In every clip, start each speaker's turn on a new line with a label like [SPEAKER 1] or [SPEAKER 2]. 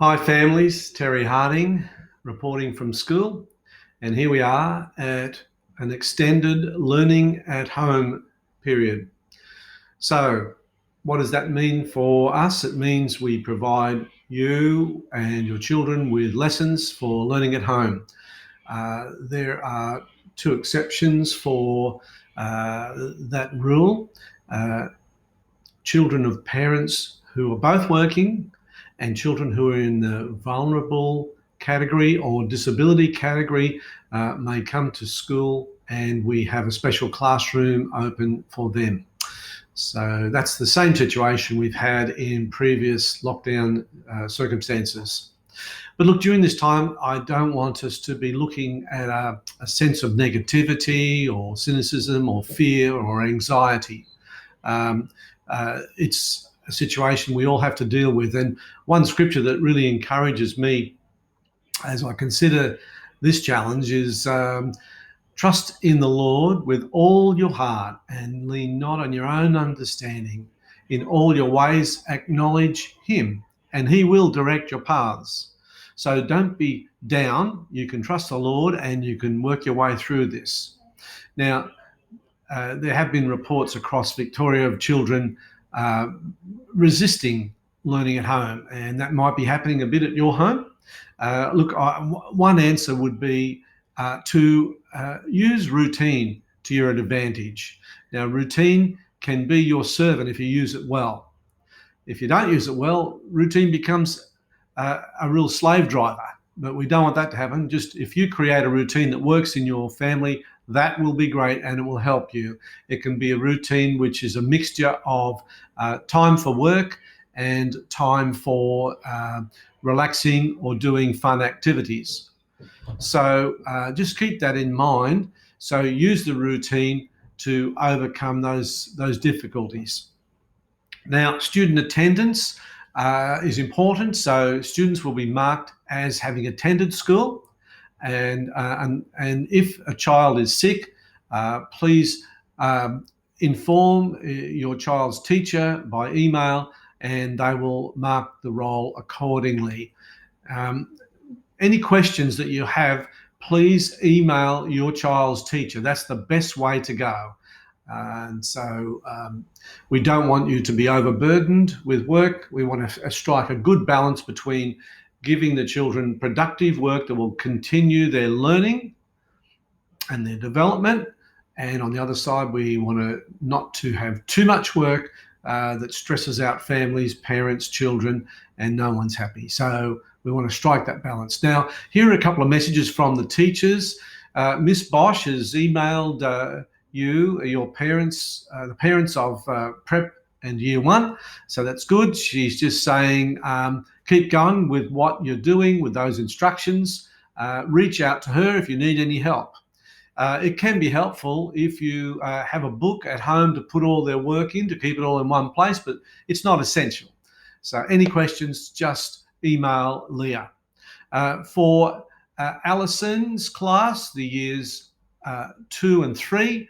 [SPEAKER 1] Hi families, Terry Harding reporting from school, and here we are at an extended learning at home period. So what does that mean for us? It means we provide you and your children with lessons for learning at home. There are two exceptions for that rule. Uh, Children of parents who are both working and children who are in the vulnerable category or disability category may come to school, and we have a special classroom open for them. So that's the same situation we've had in previous lockdown circumstances. But look, during this time, I don't want us to be looking at a sense of negativity or cynicism or fear or anxiety. Um, it's a situation we all have to deal with. And one scripture that really encourages me as I consider this challenge is trust in the Lord with all your heart and lean not on your own understanding. In all your ways, acknowledge Him, and He will direct your paths. So don't be down. You can trust the Lord and you can work your way through this. Now, there have been reports across Victoria of children uh, resisting learning at home, and that might be happening a bit at your home. One answer would be to use routine to your advantage. Now, routine can be your servant if you use it well. If you don't use it well, routine becomes a real slave driver. But we don't want that to happen. Just if you create a routine that works in your family, that will be great and it will help you. It can be a routine which is a mixture of time for work and time for relaxing or doing fun activities. So just keep that in mind. So use the routine to overcome those difficulties. Now, student attendance is important. So students will be marked as having attended school. And if a child is sick, please inform your child's teacher by email, and they will mark the roll accordingly. Any questions that you have, please email your child's teacher. That's the best way to go. And so we don't want you to be overburdened with work. We want to strike a good balance between giving the children productive work that will continue their learning and their development. And on the other side, we want not to have too much work that stresses out families, parents, children, and no one's happy. So we want to strike that balance. Now, here are a couple of messages from the teachers. Miss Bosch has emailed your parents, the parents of Prep and Year 1. So that's good. She's just saying, keep going with what you're doing with those instructions. Reach out to her if you need any help. It can be helpful if you have a book at home to put all their work in, to keep it all in one place, but it's not essential. So any questions, just email Leah. For Alison's class, the years 2 and 3,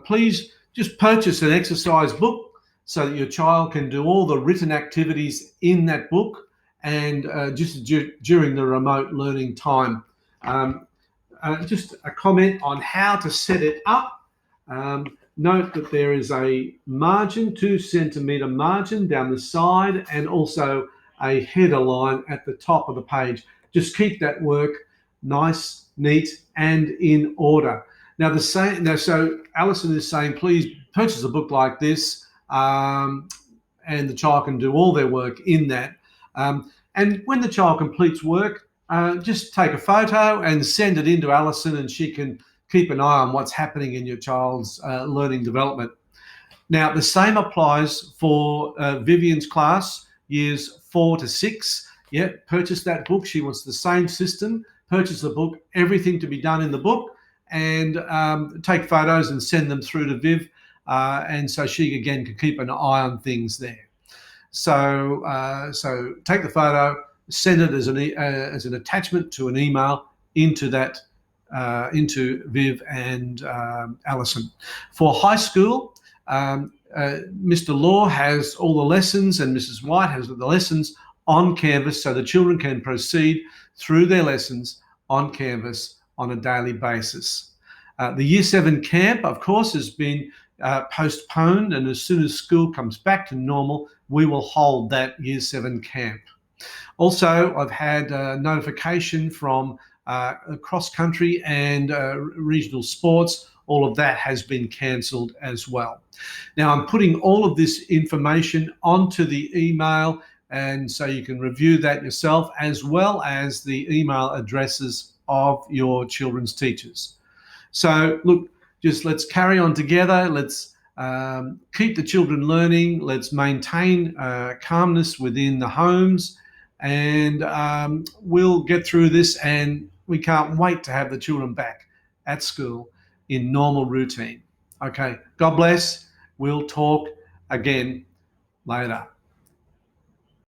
[SPEAKER 1] please just purchase an exercise book so that your child can do all the written activities in that book and just during the remote learning time. Just a comment on how to set it up. Note that there is a margin, 2 centimetre margin down the side, and also a header line at the top of the page. Just keep that work nice, neat, and in order. Now, so Alison is saying, please purchase a book like this, and the child can do all their work in that. And when the child completes work, just take a photo and send it in to Alison, and she can keep an eye on what's happening in your child's learning development. Now, the same applies for Vivian's class, years 4 to 6. Yeah, purchase that book. She wants the same system. Purchase the book, everything to be done in the book, and take photos and send them through to Viv, and so she again can keep an eye on things there. So take the photo, send it as an attachment to an email into that into Viv and Alison. For high school, Mr. Law has all the lessons and Mrs. White has the lessons on Canvas so the children can proceed through their lessons on Canvas on a daily basis. The Year 7 camp, of course, has been postponed, and as soon as school comes back to normal, we will hold that Year 7 camp. Also, I've had notification from cross country and regional sports. All of that has been cancelled as well. Now, I'm putting all of this information onto the email, and so you can review that yourself, as well as the email addresses of your children's teachers. So look, just let's carry on together. Let's keep the children learning. Let's maintain calmness within the homes, and we'll get through this, and we can't wait to have the children back at school in normal routine. Okay, God bless. We'll talk again later.